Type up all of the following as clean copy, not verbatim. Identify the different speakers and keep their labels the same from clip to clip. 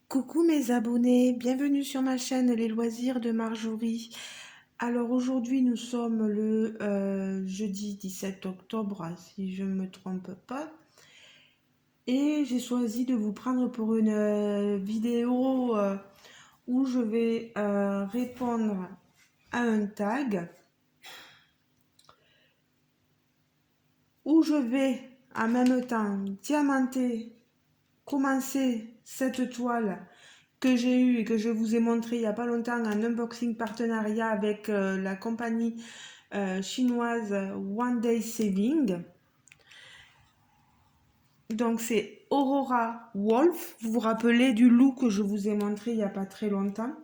Speaker 1: Coucou mes abonnés, bienvenue sur ma chaîne Les Loisirs de Marjorie. Alors aujourd'hui nous sommes le jeudi 17 octobre si je ne me trompe pas. Et j'ai choisi de vous prendre pour une vidéo où je vais répondre à un tag. Où je vais en même temps diamanter, commencer cette toile que j'ai eu et que je vous ai montré il n'y a pas longtemps en unboxing partenariat avec la compagnie chinoise One Day Saving. Donc c'est Aurora Wolf. Vous vous rappelez du loup que je vous ai montré il n'y a pas très longtemps.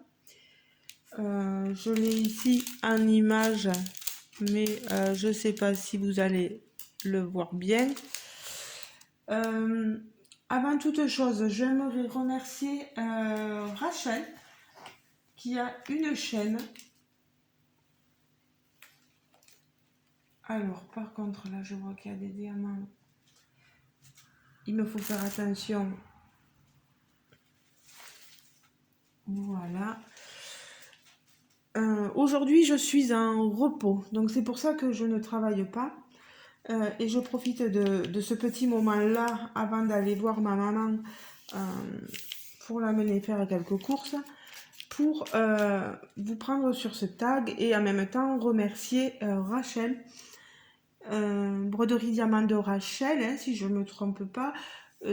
Speaker 1: Je l'ai ici en image, mais je ne sais pas si vous allez le voir bien. Avant toute chose, j'aimerais remercier Rachel qui a une chaîne. Alors, par contre, là, je vois qu'il y a des diamants. Il me faut faire attention. Voilà. Aujourd'hui, je suis en repos. Donc, c'est pour ça que je ne travaille pas. Et je profite de ce petit moment-là avant d'aller voir ma maman pour l'amener faire quelques courses. Pour vous prendre sur ce tag et en même temps remercier Rachel. Broderie diamant de Rachel, hein, si je ne me trompe pas.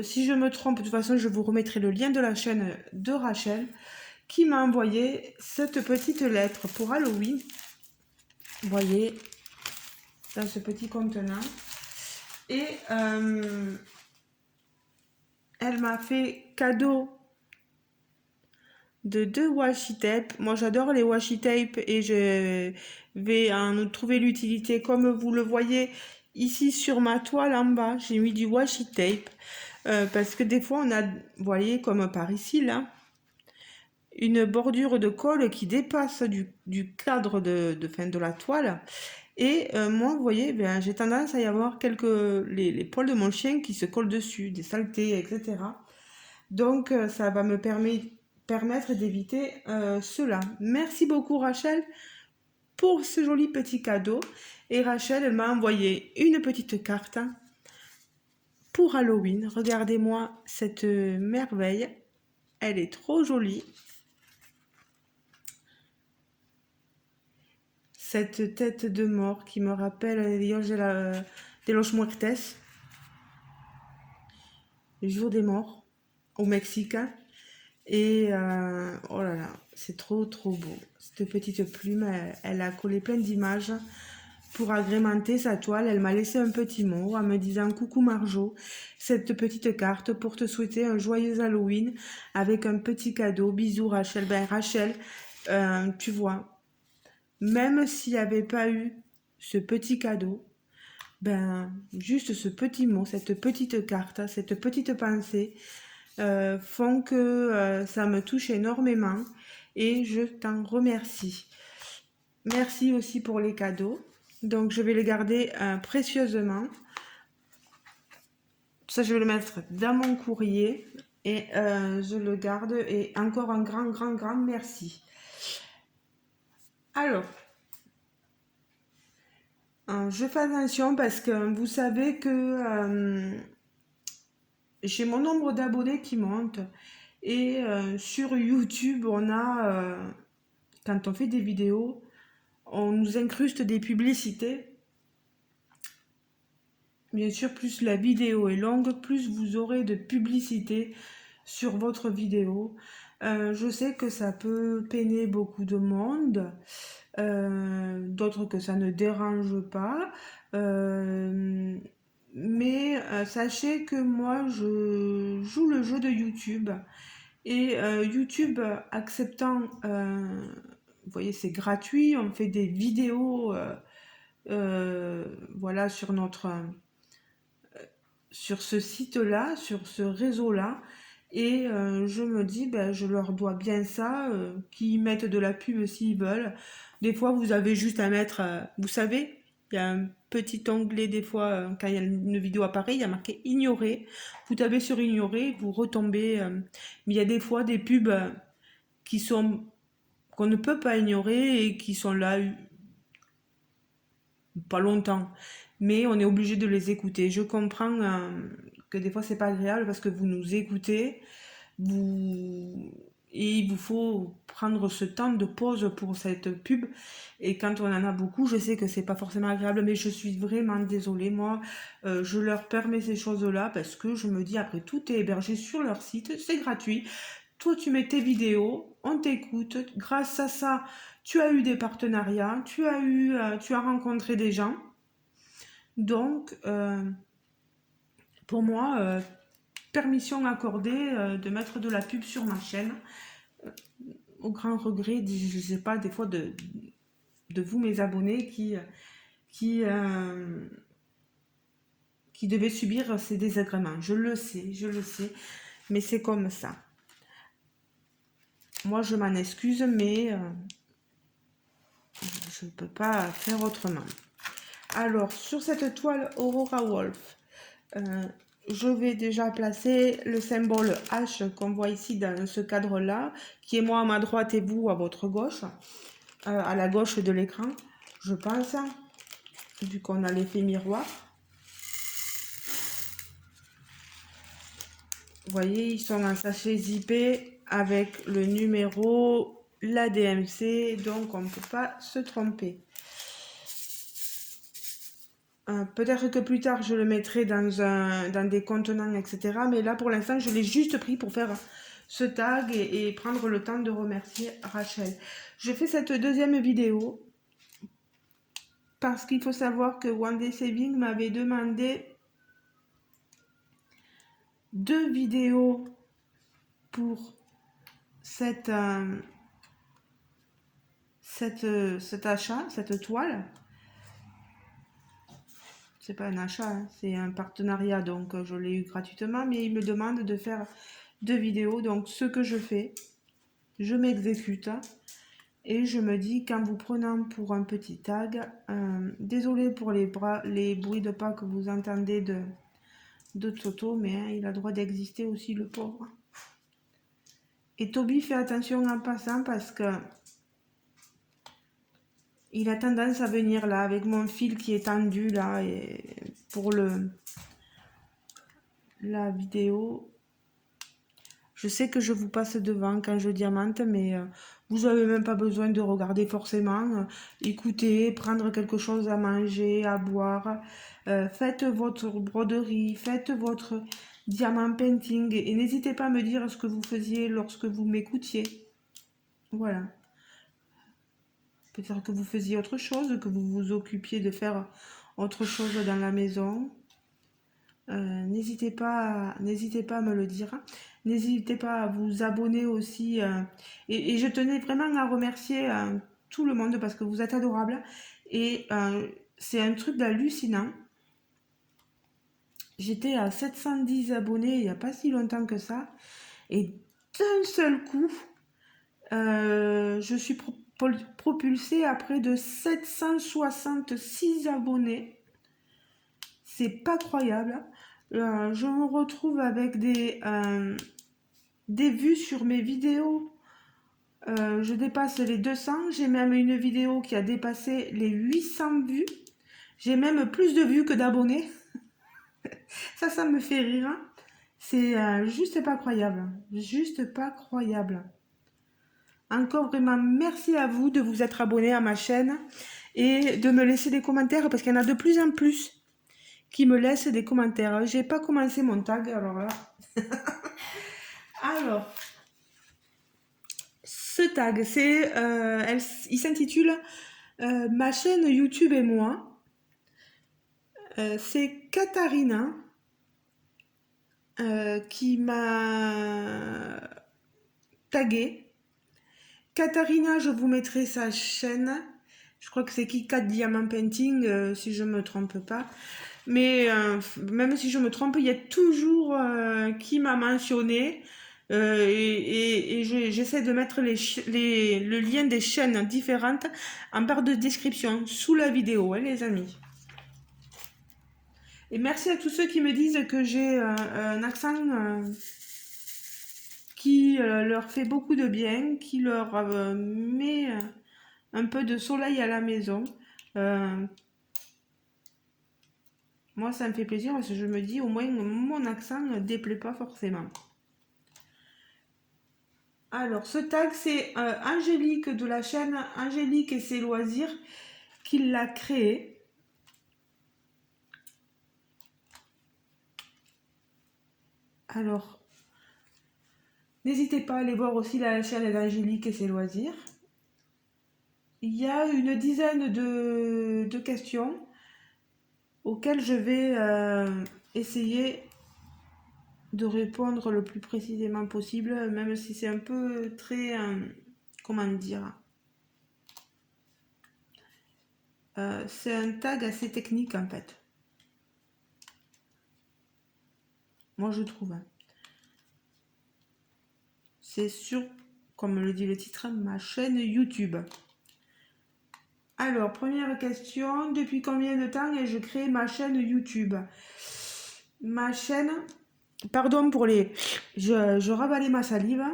Speaker 1: Si je me trompe, de toute façon, je vous remettrai le lien de la chaîne de Rachel qui m'a envoyé cette petite lettre pour Halloween. Vous voyez, dans ce petit contenant. Et elle m'a fait cadeau de 2 washi tape. Moi, j'adore les washi tape et je vais en trouver l'utilité. Comme vous le voyez ici sur ma toile en bas, j'ai mis du washi tape. Parce que des fois, on a, vous voyez, comme par ici, là, une bordure de colle qui dépasse du cadre de la toile. Et moi, vous voyez, ben, j'ai tendance à y avoir les poils de mon chien qui se collent dessus, des saletés, etc. Donc, ça va me permettre d'éviter cela. Merci beaucoup, Rachel, pour ce joli petit cadeau. Et Rachel, elle m'a envoyé une petite carte pour Halloween. Regardez-moi cette merveille. Elle est trop jolie. Cette tête de mort qui me rappelle de los Muertes, le jour des morts, au Mexique. Et oh là là, c'est trop beau. Cette petite plume, elle a collé plein d'images. Pour agrémenter sa toile, elle m'a laissé un petit mot en me disant coucou Marjo, cette petite carte pour te souhaiter un joyeux Halloween avec un petit cadeau. Bisous Rachel. Ben Rachel, tu vois, même s'il n'y avait pas eu ce petit cadeau, ben juste ce petit mot, cette petite carte, cette petite pensée font que ça me touche énormément et je t'en remercie. Merci aussi pour les cadeaux. Donc je vais les garder précieusement. Ça, je vais le mettre dans mon courrier et je le garde. Et encore un grand merci. Alors, je fais attention parce que vous savez que j'ai mon nombre d'abonnés qui monte. Et sur YouTube, on a, quand on fait des vidéos, on nous incruste des publicités. Bien sûr, plus la vidéo est longue, plus vous aurez de publicité sur votre vidéo. Je sais que ça peut peiner beaucoup de monde, d'autres que ça ne dérange pas. Mais sachez que moi, je joue le jeu de YouTube. Et YouTube acceptant, vous voyez, c'est gratuit, on fait des vidéos voilà, sur ce site-là, sur ce réseau-là. Et je me dis, ben, je leur dois bien ça, qu'ils mettent de la pub s'ils veulent. Des fois, vous avez juste à mettre, vous savez, Il y a un petit onglet des fois, quand il y a une vidéo apparaît, il y a marqué ignorer. Vous tapez sur ignorer, vous retombez. Mais il y a des fois des pubs qui sont qu'on ne peut pas ignorer et qui sont là pas longtemps. Mais on est obligé de les écouter. Je comprends que des fois c'est pas agréable parce que vous nous écoutez, vous et il vous faut prendre ce temps de pause pour cette pub. Et quand on en a beaucoup, je sais que c'est pas forcément agréable, mais je suis vraiment désolée. Moi, je leur permets ces choses-là parce que je me dis après tout est hébergé sur leur site, c'est gratuit. Toi, tu mets tes vidéos, on t'écoute. Grâce à ça, tu as eu des partenariats, tu as rencontré des gens. Donc, pour moi, permission accordée de mettre de la pub sur ma chaîne, au grand regret, je sais pas, des fois de vous, mes abonnés, qui, euh, qui devaient subir ces désagréments. Je le sais, mais c'est comme ça. Moi, je m'en excuse, mais je ne peux pas faire autrement. Alors, sur cette toile Aurora Wolf, je vais déjà placer le symbole H qu'on voit ici dans ce cadre-là, qui est moi à ma droite et vous à votre gauche, à la gauche de l'écran, je pense, vu qu'on a l'effet miroir. Vous voyez, ils sont en sachet zippé avec le numéro, la DMC, donc on ne peut pas se tromper. Peut-être que plus tard je le mettrai dans des contenants, etc. Mais là pour l'instant je l'ai juste pris pour faire ce tag et prendre le temps de remercier Rachel. Je fais cette deuxième vidéo parce qu'il faut savoir que One Day Saving m'avait demandé 2 vidéos pour cet achat, cette toile. C'est pas un achat, hein, c'est un partenariat, donc je l'ai eu gratuitement, mais il me demande de faire 2 vidéos. Donc ce que je fais, je m'exécute et je me dis qu'en vous prenant pour un petit tag, désolé pour les bruits de pas que vous entendez de Toto, mais hein, il a le droit d'exister aussi, le pauvre. Et Toby fait attention en passant parce que il a tendance à venir là avec mon fil qui est tendu là et pour la vidéo. Je sais que je vous passe devant quand je diamante, mais vous n'avez même pas besoin de regarder forcément. Écoutez, prendre quelque chose à manger, à boire. Faites votre broderie, faites votre diamant painting et n'hésitez pas à me dire ce que vous faisiez lorsque vous m'écoutiez. Voilà. Peut-être que vous faisiez autre chose, que vous vous occupiez de faire autre chose dans la maison. N'hésitez pas à me le dire. N'hésitez pas à vous abonner aussi. Et je tenais vraiment à remercier tout le monde parce que vous êtes adorables. Et c'est un truc d'hallucinant. J'étais à 710 abonnés il n'y a pas si longtemps que ça. Et d'un seul coup, je suis propulsée à près de 766 abonnés. C'est pas croyable. Je me retrouve avec des vues sur mes vidéos. Je dépasse les 200. J'ai même une vidéo qui a dépassé les 800 vues. J'ai même plus de vues que d'abonnés. Ça me fait rire. Hein. C'est juste pas croyable. Juste pas croyable. Encore vraiment merci à vous de vous être abonné à ma chaîne et de me laisser des commentaires parce qu'il y en a de plus en plus qui me laissent des commentaires. J'ai pas commencé mon tag, alors là. Alors, ce tag, il s'intitule Ma chaîne YouTube et moi. C'est Katharina qui m'a tagué. Katharina, je vous mettrai sa chaîne. Je crois que c'est Kikat Diamant Painting, si je me trompe pas. Mais même si je me trompe, il y a toujours qui m'a mentionné. J'essaie de mettre le lien des chaînes différentes en barre de description sous la vidéo, hein, les amis. Et merci à tous ceux qui me disent que j'ai un accent qui leur fait beaucoup de bien, qui leur met un peu de soleil à la maison. Moi, ça me fait plaisir parce que je me dis au moins mon accent ne déplaît pas forcément. Alors, ce tag, c'est Angélique de la chaîne Angélique et ses loisirs qui l'a créé. Alors, n'hésitez pas à aller voir aussi la chaîne d'Angélique et ses loisirs. Il y a une dizaine de questions auxquelles je vais essayer de répondre le plus précisément possible, même si c'est un peu très, comment dire, c'est un tag assez technique en fait. Moi je trouve. C'est sur, comme le dit le titre, ma chaîne YouTube. Alors, première question, depuis combien de temps ai-je créé ma chaîne YouTube? Ma chaîne, pardon pour les... Je ravalais ma salive.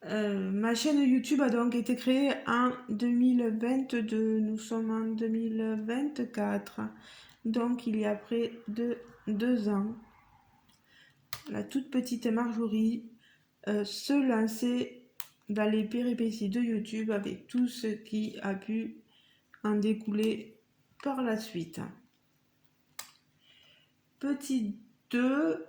Speaker 1: Ma chaîne YouTube a donc été créée en 2022, nous sommes en 2024, donc il y a près de 2 ans. La toute petite Marjorie se lançait dans les péripéties de YouTube avec tout ce qui a pu en découler par la suite. Petit 2,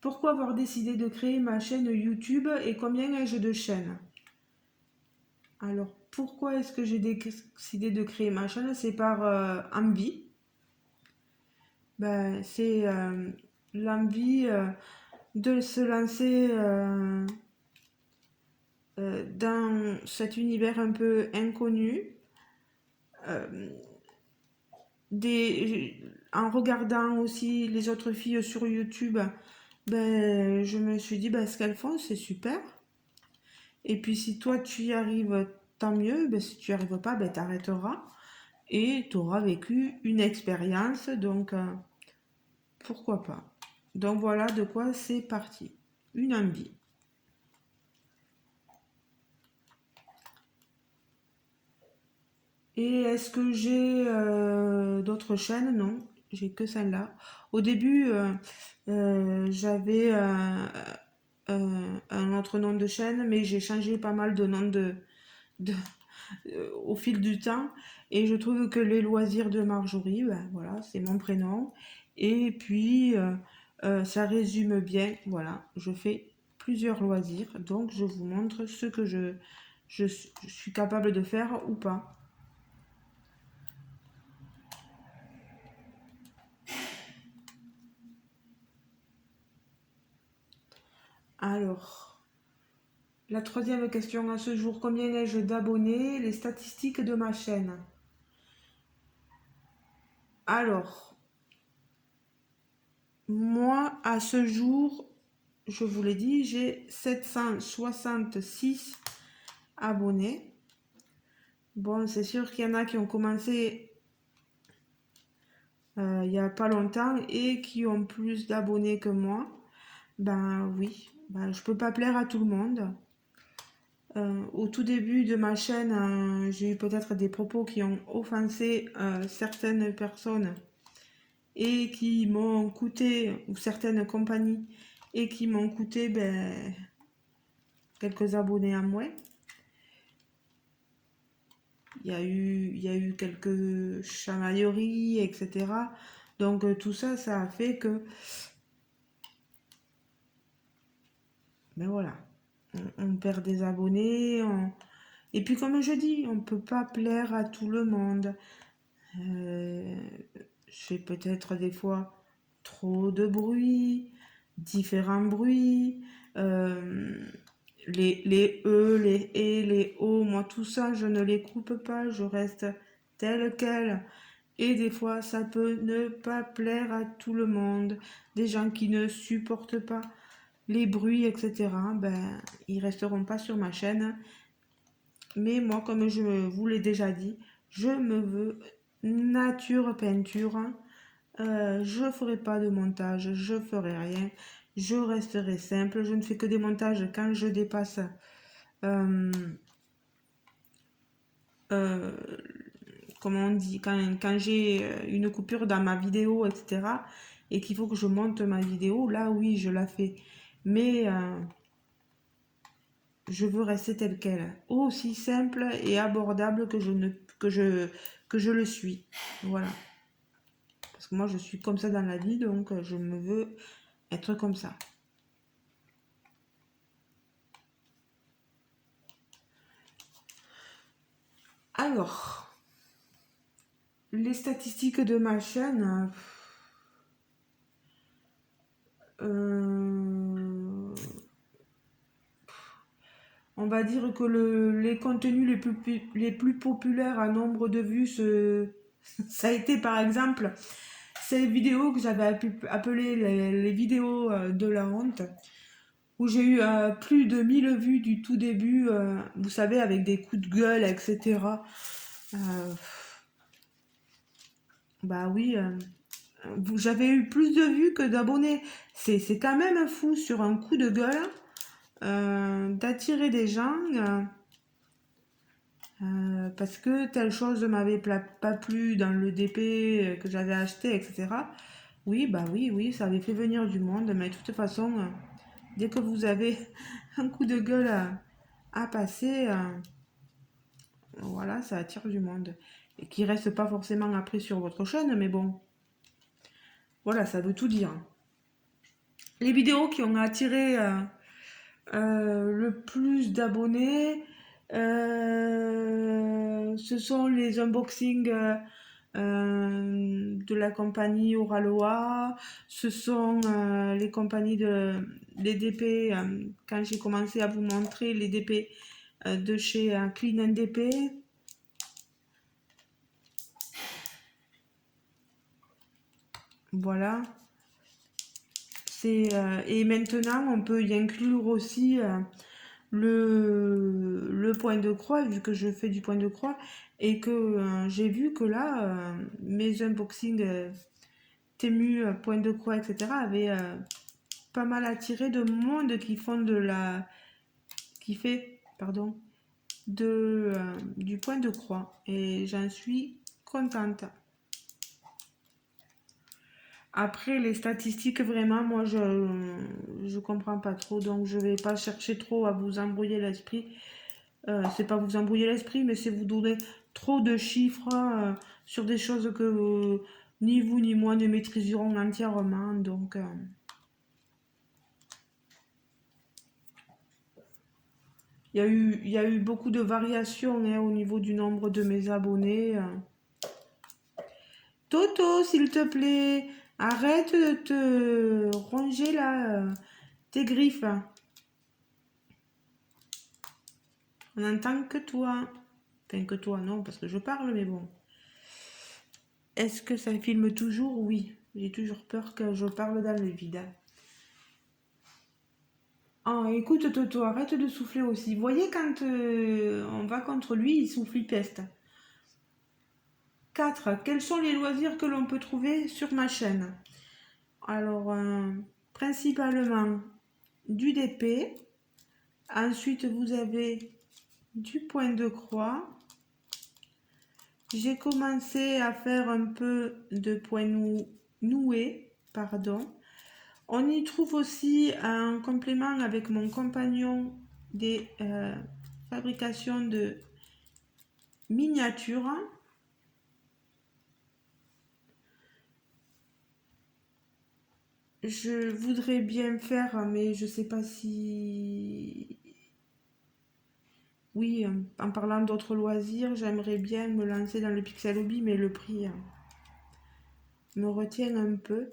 Speaker 1: pourquoi avoir décidé de créer ma chaîne YouTube et combien ai-je de chaînes? Alors, pourquoi est-ce que j'ai décidé de créer ma chaîne? C'est par envie. Ben, c'est l'envie de se lancer dans cet univers un peu inconnu. En regardant aussi les autres filles sur YouTube, ben, je me suis dit, ben, ce qu'elles font, c'est super. Et puis si toi tu y arrives, tant mieux. Ben, si tu n'y arrives pas, ben, tu arrêteras. Et tu auras vécu une expérience, donc pourquoi pas. Donc voilà de quoi c'est parti. Une envie. Et est-ce que j'ai d'autres chaînes? Non, j'ai que celle-là. Au début, j'avais un autre nom de chaîne, mais j'ai changé pas mal de noms de, au fil du temps. Et je trouve que les loisirs de Marjorie, ben, voilà, c'est mon prénom. Et puis, ça résume bien. Voilà, je fais plusieurs loisirs, donc je vous montre ce que je suis capable de faire ou pas. Alors, la troisième question à ce jour, combien ai-je d'abonnés? Les statistiques de ma chaîne. Alors, moi, à ce jour, je vous l'ai dit, j'ai 766 abonnés. Bon, c'est sûr qu'il y en a qui ont commencé il n'y a pas longtemps et qui ont plus d'abonnés que moi. Ben oui, ben, je peux pas plaire à tout le monde. Au tout début de ma chaîne, j'ai eu peut-être des propos qui ont offensé certaines personnes et qui m'ont coûté, ou certaines compagnies, et qui m'ont coûté ben, quelques abonnés en moins. Il y a eu quelques chamailleries, etc. Donc tout ça, ça a fait que, ben voilà, on perd des abonnés. Et puis comme je dis, on ne peut pas plaire à tout le monde. Je fais peut-être des fois trop de bruit, différents bruits, les E, les E, les O, moi tout ça, je ne les coupe pas, je reste telle quelle. Et des fois, ça peut ne pas plaire à tout le monde. Des gens qui ne supportent pas les bruits, etc. Ben, ils resteront pas sur ma chaîne. Mais moi, comme je vous l'ai déjà dit, je me veux nature peinture. Je ferai pas de montage, je ferai rien. Je resterai simple. Je ne fais que des montages quand je dépasse euh, euh, comment on dit, quand j'ai une coupure dans ma vidéo, etc. Et qu'il faut que je monte ma vidéo, là oui, je la fais. Mais je veux rester telle qu'elle, aussi simple et abordable que je ne que je le suis. Voilà. Parce que moi je suis comme ça dans la vie, donc je me veux être comme ça. Alors, les statistiques de ma chaîne, euh, on va dire que les contenus les plus populaires à nombre de vues, ça a été par exemple ces vidéos que j'avais appelées les vidéos de la honte, où j'ai eu plus de 1000 vues du tout début, vous savez, avec des coups de gueule, etc. Euh, bah oui, j'avais eu plus de vues que d'abonnés. C'est quand même fou sur un coup de gueule d'attirer des gens. Parce que telle chose ne m'avait pas plu dans le DP que j'avais acheté, etc. Oui, bah oui, oui, ça avait fait venir du monde, mais de toute façon, dès que vous avez un coup de gueule à passer, voilà, ça attire du monde. Et qui reste pas forcément après sur votre chaîne, mais bon, voilà, ça veut tout dire. Les vidéos qui ont attiré le plus d'abonnés, ce sont les unboxings de la compagnie Oraloa, ce sont les compagnies les DP, quand j'ai commencé à vous montrer les DP de chez Clean NDP. Voilà. Et maintenant, on peut y inclure aussi le point de croix, vu que je fais du point de croix, et que j'ai vu que là, mes unboxings Temu, point de croix, etc., avaient pas mal attiré de monde qui fait, pardon, du point de croix. Et j'en suis contente. Après, les statistiques, vraiment, moi, je comprends pas trop, donc je vais pas chercher trop à vous embrouiller l'esprit. C'est pas vous embrouiller l'esprit, mais c'est vous donner trop de chiffres sur des choses que ni vous ni moi ne maîtriserons entièrement. Donc, il y a eu beaucoup de variations hein, au niveau du nombre de mes abonnés. Toto, s'il te plaît, arrête de te ronger là, tes griffes. On n'entend que toi. Enfin, que toi, non, parce que je parle, mais bon. Est-ce que ça filme toujours? Oui. J'ai toujours peur que je parle dans le vide. Ah, écoute, Toto, arrête de souffler aussi. Vous voyez, quand on va contre lui, il souffle, il peste. 4. Quels sont les loisirs que l'on peut trouver sur ma chaîne? Alors, principalement du DP. Ensuite, vous avez du point de croix. J'ai commencé à faire un peu de point noué, pardon. On y trouve aussi un complément avec mon compagnon des fabrications de miniatures. Je voudrais bien faire, mais je sais pas si... Oui, en parlant d'autres loisirs, j'aimerais bien me lancer dans le pixel hobby, mais le prix me retient un peu.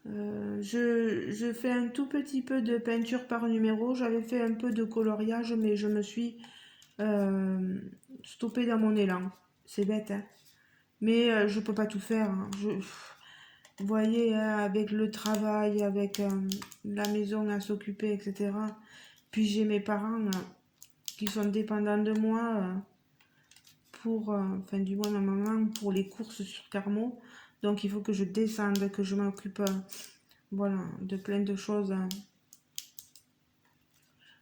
Speaker 1: Je fais un tout petit peu de peinture par numéro. J'avais fait un peu de coloriage, mais je me suis stoppée dans mon élan. C'est bête, hein. Mais je peux pas tout faire, hein. Vous voyez, hein, avec le travail, avec la maison à s'occuper, etc. Puis j'ai mes parents qui sont dépendants de moi pour, enfin du moins ma maman, pour les courses sur Carmo. Donc il faut que je descende, que je m'occupe, voilà, de plein de choses, hein.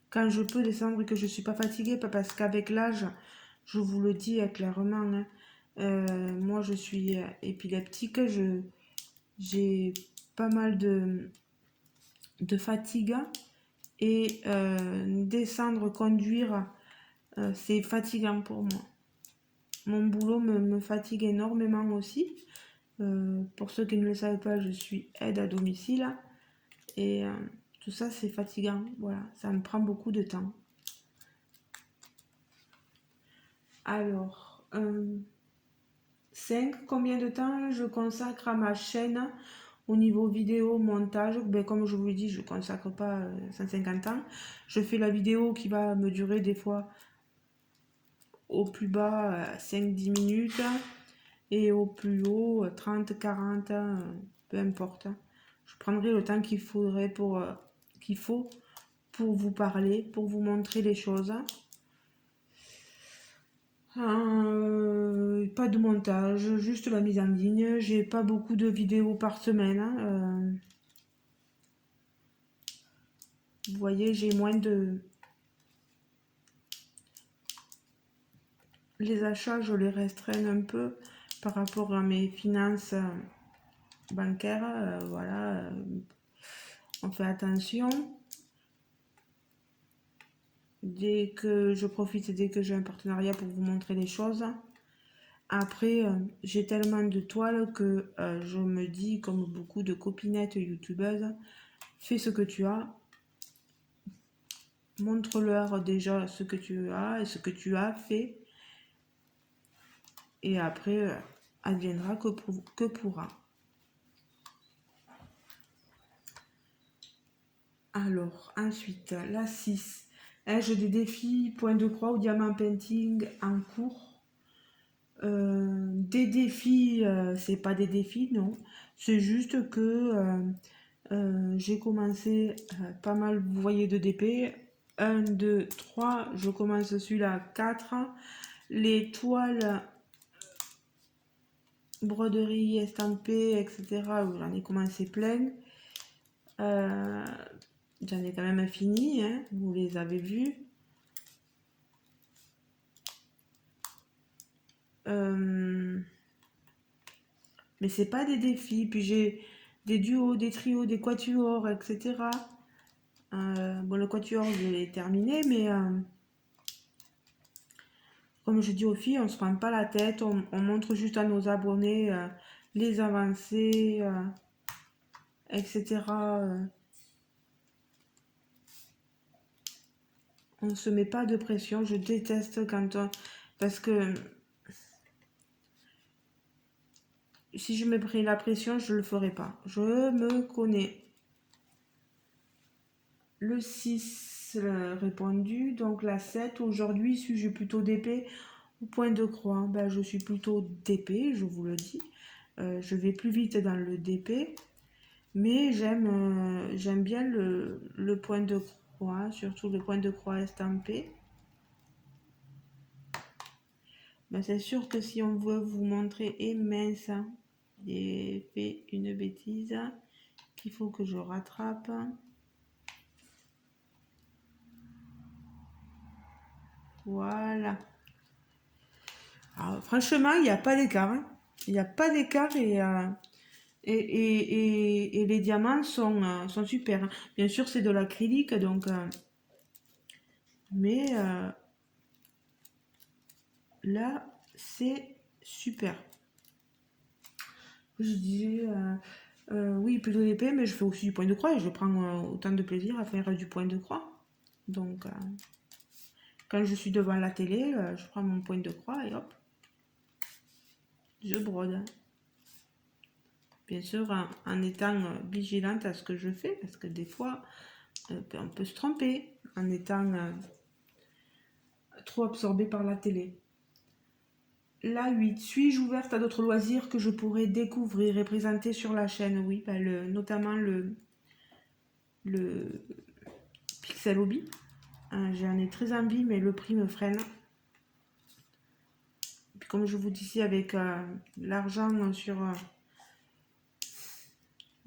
Speaker 1: Quand je peux descendre et que je suis pas fatiguée, parce qu'avec l'âge, je vous le dis clairement, hein, moi je suis épileptique, j'ai pas mal de fatigue et descendre, conduire, c'est fatigant pour moi. Mon boulot me fatigue énormément aussi. Pour ceux qui ne le savent pas, je suis aide à domicile et tout ça c'est fatigant. Voilà, ça me prend beaucoup de temps. Alors, 5, combien de temps je consacre à ma chaîne au niveau vidéo, montage? Ben, comme je vous l'ai dit, je ne consacre pas 150 ans. Je fais la vidéo qui va me durer des fois au plus bas 5-10 minutes et au plus haut 30-40, peu importe. Je prendrai le temps qu'il faudrait qu'il faut pour vous parler, pour vous montrer les choses. Pas de montage, juste la mise en ligne. J'ai pas beaucoup de vidéos par semaine, hein. Vous voyez, j'ai moins de... Les achats, je les restreins un peu par rapport à mes finances bancaires. Voilà, on fait attention. Dès que je profite, dès que j'ai un partenariat pour vous montrer les choses. Après, j'ai tellement de toiles que je me dis, comme beaucoup de copinettes youtubeuses, fais ce que tu as. Montre-leur déjà ce que tu as et ce que tu as fait. Et après, adviendra que pourra. Alors, ensuite, la 6. Ai-je des défis point de croix ou diamant painting en cours? Des défis, c'est pas des défis, non. C'est juste que j'ai commencé pas mal, vous voyez, de DP. 1, 2, 3, je commence celui-là, 4. Les toiles, broderie, estampées, etc. J'en ai commencé plein. J'en ai quand même fini, hein, vous les avez vus. Mais c'est pas des défis. Puis j'ai des duos, des trios, des quatuors, etc. Bon, le quatuor, je l'ai terminé, mais comme je dis aux filles, on se prend pas la tête, on montre juste à nos abonnés les avancées, etc. On se met pas de pression. Je déteste quand on... Parce que si je me pris la pression, je le ferai pas. Je me connais. Le 6 répondu. Donc la 7. Aujourd'hui, suis-je plutôt d'épée ou point de croix? Ben, je suis plutôt d'épée, je vous le dis. Je vais plus vite dans le DP. Mais j'aime bien le point de croix, surtout le point de croix estampé. Ben, c'est sûr que si on veut vous montrer, et mince, j'ai fait une bêtise qu'il faut que je rattrape. Voilà. Alors, franchement, il n'y a pas d'écart, hein. Il n'y a pas d'écart et les diamants sont super, hein. Bien sûr, c'est de l'acrylique, donc... mais là, c'est super. Je disais... oui, plutôt d'épée, mais je fais aussi du point de croix et je prends autant de plaisir à faire du point de croix. Donc, quand je suis devant la télé, je prends mon point de croix et hop, je brode. Bien sûr, en étant vigilante à ce que je fais, parce que des fois, on peut se tromper en étant trop absorbé par la télé. La 8. Suis-je ouverte à d'autres loisirs que je pourrais découvrir et présenter sur la chaîne? Oui, bah, notamment le Pixel Hobby. J'en ai très envie, mais le prix me freine. Puis comme je vous disais, avec l'argent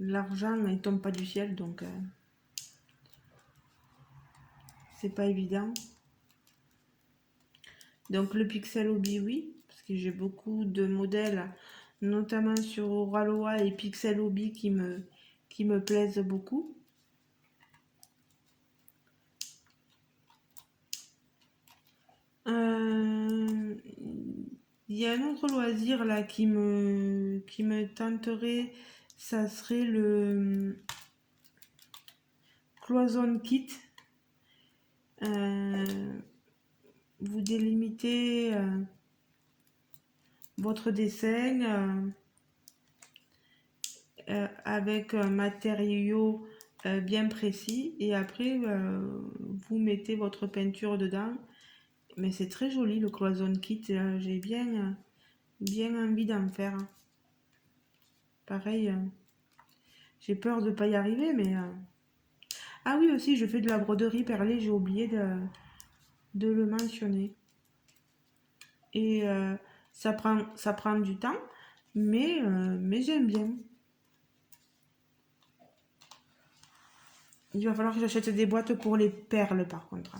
Speaker 1: l'argent, il tombe pas du ciel, donc c'est pas évident. Donc le Pixel Hobby, oui, parce que j'ai beaucoup de modèles, notamment sur Oraloa et Pixel Hobby qui me plaisent beaucoup. Il y a un autre loisir là qui me tenterait, ça serait le Cloison Kit. Vous délimitez votre dessin avec un matériau bien précis et après vous mettez votre peinture dedans. Mais c'est très joli le Cloison Kit, j'ai bien envie d'en faire. Pareil, j'ai peur de pas y arriver, mais... Ah oui, aussi, je fais de la broderie perlée, j'ai oublié de le mentionner. Et ça prend du temps, mais j'aime bien. Il va falloir que j'achète des boîtes pour les perles, par contre.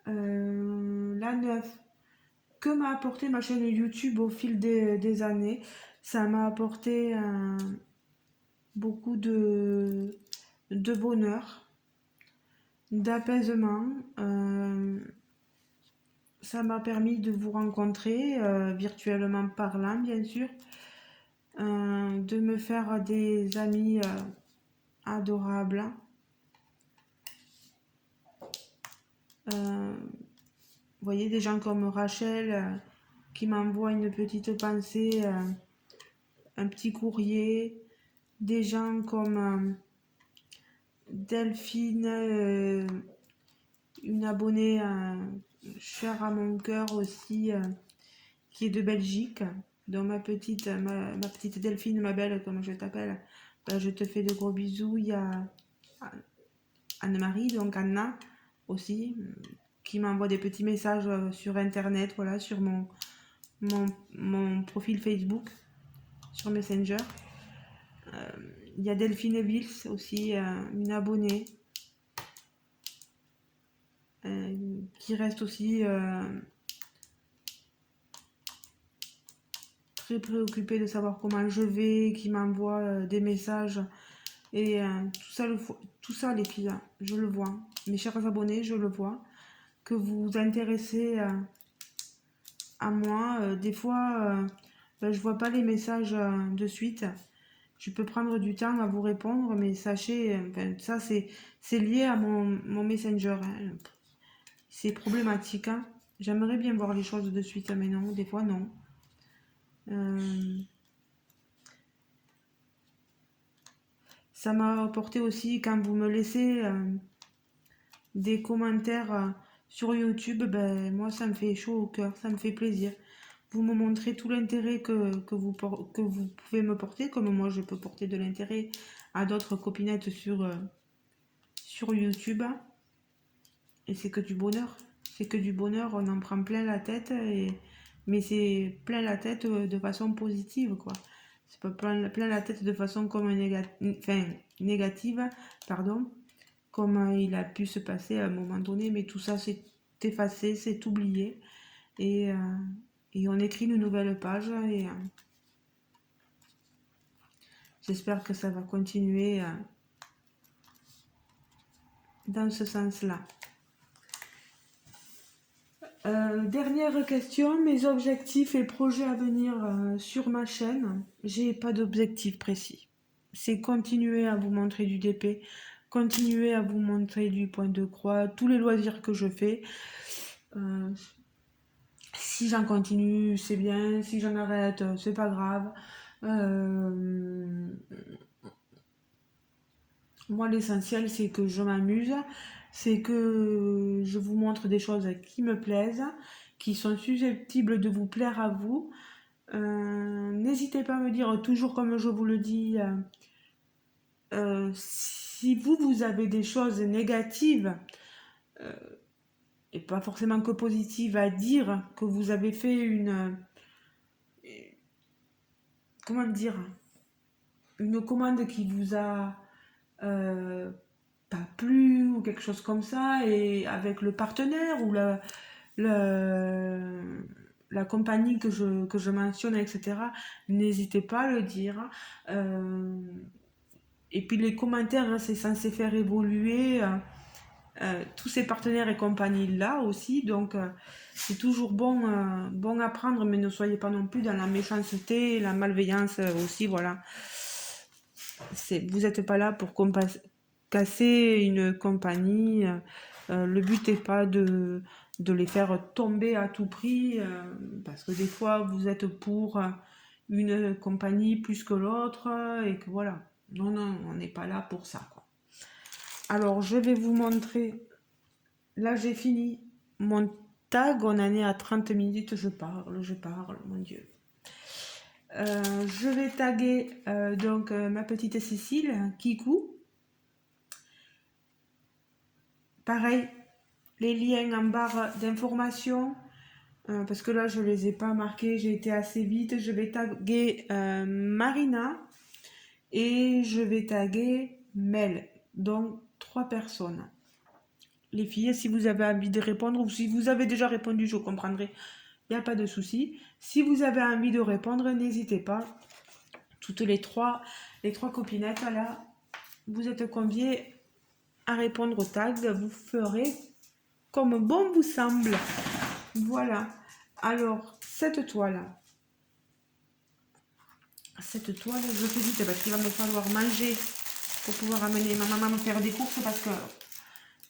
Speaker 1: La 9. Que m'a apporté ma chaîne YouTube au fil des années? Ça m'a apporté beaucoup de bonheur, d'apaisement. Ça m'a permis de vous rencontrer, virtuellement parlant, bien sûr, de me faire des amis adorables. Vous voyez, des gens comme Rachel qui m'envoie une petite pensée, un petit courrier. Des gens comme Delphine, une abonnée chère à mon cœur aussi, qui est de Belgique. Donc ma petite Delphine, ma belle, comme je t'appelle, ben, je te fais de gros bisous. Il y a Anne-Marie, donc Anna aussi, qui m'envoie des petits messages sur internet, voilà, sur mon profil Facebook, sur Messenger. Il y a Delphine Vils aussi, une abonnée, qui reste aussi très préoccupée de savoir comment je vais, qui m'envoie des messages. Et tout ça, les filles, je le vois. Mes chers abonnés, je le vois. Que vous vous intéressez à moi. Des fois, ben, je vois pas les messages de suite. Je peux prendre du temps à vous répondre, mais sachez, enfin, ça c'est lié à mon Messenger. Hein. C'est problématique. Hein. J'aimerais bien voir les choses de suite, mais non, des fois non. Ça m'a apporté aussi quand vous me laissez des commentaires sur YouTube, ben, moi ça me fait chaud au cœur, ça me fait plaisir. Vous me montrez tout l'intérêt que vous pouvez me porter, comme moi je peux porter de l'intérêt à d'autres copinettes sur YouTube. Et c'est que du bonheur. C'est que du bonheur, on en prend plein la tête, mais c'est plein la tête de façon positive, quoi. C'est pas plein la tête de façon comme négative, pardon, comme il a pu se passer à un moment donné, mais tout ça c'est effacé, c'est oublié, et, on écrit une nouvelle page, et j'espère que ça va continuer dans ce sens-là. Dernière question, mes objectifs et projets à venir sur ma chaîne. J'ai pas d'objectif précis. C'est continuer à vous montrer du DP, continuer à vous montrer du point de croix, tous les loisirs que je fais. Si j'en continue, c'est bien. Si j'en arrête, c'est pas grave. Euh, Moi, l'essentiel, c'est que je m'amuse, c'est que je vous montre des choses qui me plaisent, qui sont susceptibles de vous plaire à vous. N'hésitez pas à me dire toujours comme je vous le dis, si vous avez des choses négatives, euh, et pas forcément que positives à dire, que vous avez fait comment dire, une commande qui vous a euh, pas plu ou quelque chose comme ça, et avec le partenaire ou le- la compagnie que je mentionne, etc., n'hésitez pas à le dire. Euh, et puis les commentaires, hein, c'est censé faire évoluer tous ces partenaires et compagnies-là aussi. Donc c'est toujours bon à prendre, mais ne soyez pas non plus dans la méchanceté, la malveillance aussi, voilà. Vous n'êtes pas là pour casser une compagnie. Le but n'est pas de les faire tomber à tout prix, parce que des fois, vous êtes pour une compagnie plus que l'autre, et que voilà. Non, non, on n'est pas là pour ça, quoi. Alors, je vais vous montrer. Là, j'ai fini mon tag. On en est à 30 minutes. Je parle, mon Dieu. Je vais taguer donc ma petite Cécile, Kikou. Pareil, les liens en barre d'information, parce que là je ne les ai pas marqués, j'ai été assez vite. Je vais taguer Marina et je vais taguer Mel, donc 3 personnes. Les filles, si vous avez envie de répondre, ou si vous avez déjà répondu, je comprendrai, il n'y a pas de souci. Si vous avez envie de répondre, n'hésitez pas. Toutes les trois copinettes là, vous êtes conviées à répondre au tag. Vous ferez comme bon vous semble. Voilà. Alors, cette toile, je fais vite parce qu'il va me falloir manger pour pouvoir amener ma maman me faire des courses, parce que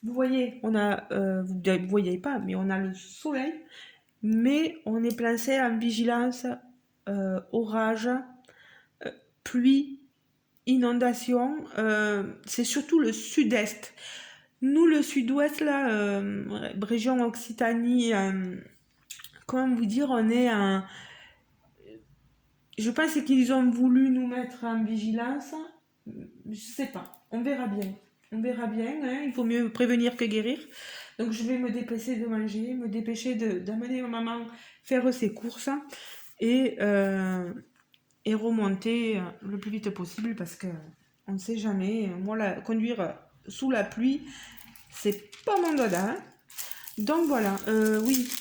Speaker 1: vous voyez, vous voyez pas, mais on a le soleil, mais on est placé en vigilance orage, pluie, inondation. C'est surtout le sud-est. Nous, le sud-ouest, là, région Occitanie, comment vous dire, on est un. Je pense qu'ils ont voulu nous mettre en vigilance. Je sais pas. On verra bien. On verra bien. Hein. Il faut mieux prévenir que guérir. Donc je vais me dépêcher de manger, me dépêcher d'amener ma maman faire ses courses et, euh, et remonter le plus vite possible, parce que on ne sait jamais. Moi, conduire sous la pluie, c'est pas mon dada. Hein. Donc voilà. Oui,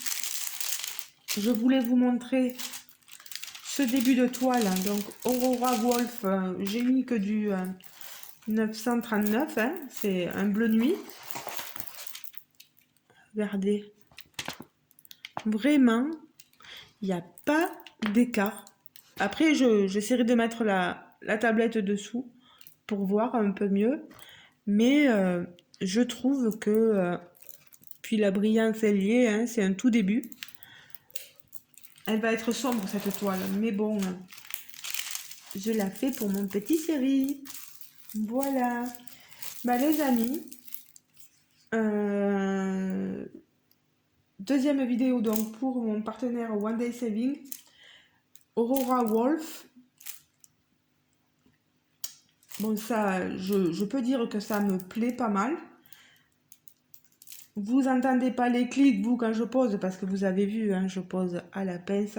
Speaker 1: je voulais vous montrer ce début de toile. Donc Aurora Wolf, j'ai mis que du 939, hein, c'est un bleu nuit. Regardez, vraiment, il n'y a pas d'écart. Après, j'essaierai de mettre la tablette dessous pour voir un peu mieux. Mais je trouve que, puis la brillance elle y est, hein, c'est un tout début. Elle va être sombre cette toile, mais bon, je la fais pour mon petit chéri. Voilà. Bah les amis, deuxième vidéo donc pour mon partenaire One Day Saving, Aurora Wolf. Bon, ça, je peux dire que ça me plaît pas mal. Vous entendez pas les clics, vous, quand je pose, parce que vous avez vu, hein, je pose à la pince.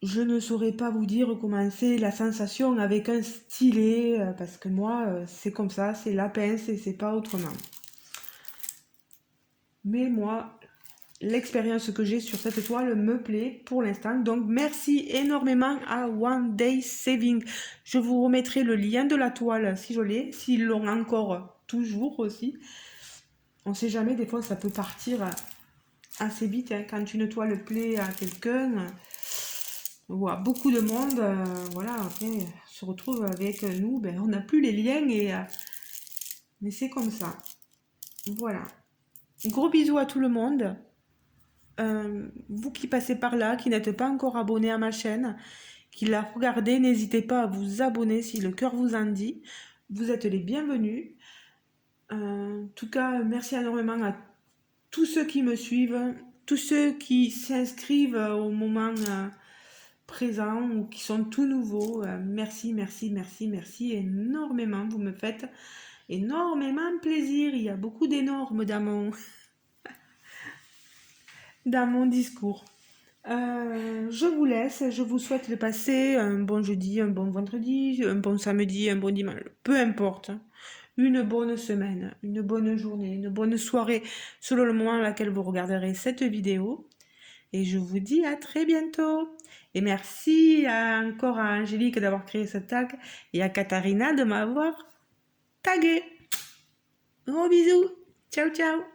Speaker 1: Je ne saurais pas vous dire comment c'est la sensation avec un stylet, parce que moi, c'est comme ça, c'est la pince et c'est pas autrement. Mais moi, l'expérience que j'ai sur cette toile me plaît pour l'instant. Donc, merci énormément à One Day Saving. Je vous remettrai le lien de la toile si je l'ai, s'ils l'ont encore toujours aussi. On ne sait jamais, des fois, ça peut partir assez vite. Hein, quand une toile plaît à quelqu'un, ou à beaucoup de monde, voilà, après, se retrouve avec nous, ben, on n'a plus les liens, mais c'est comme ça. Voilà. Gros bisous à tout le monde. Vous qui passez par là, qui n'êtes pas encore abonné à ma chaîne, qui la regardez, n'hésitez pas à vous abonner si le cœur vous en dit. Vous êtes les bienvenus. En tout cas, merci énormément à tous ceux qui me suivent, tous ceux qui s'inscrivent au moment présent ou qui sont tout nouveaux. Merci, merci, merci, merci énormément. Vous me faites énormément plaisir. Il y a beaucoup d'énormes dans mon discours. Je vous laisse. Je vous souhaite de passer un bon jeudi, un bon vendredi, un bon samedi, un bon dimanche. Peu importe. Une bonne semaine, une bonne journée, une bonne soirée selon le moment à laquelle vous regarderez cette vidéo. Et je vous dis à très bientôt. Et merci encore à Angélique d'avoir créé ce tag et à Katharina de m'avoir tagué. Gros bisous. Ciao, ciao.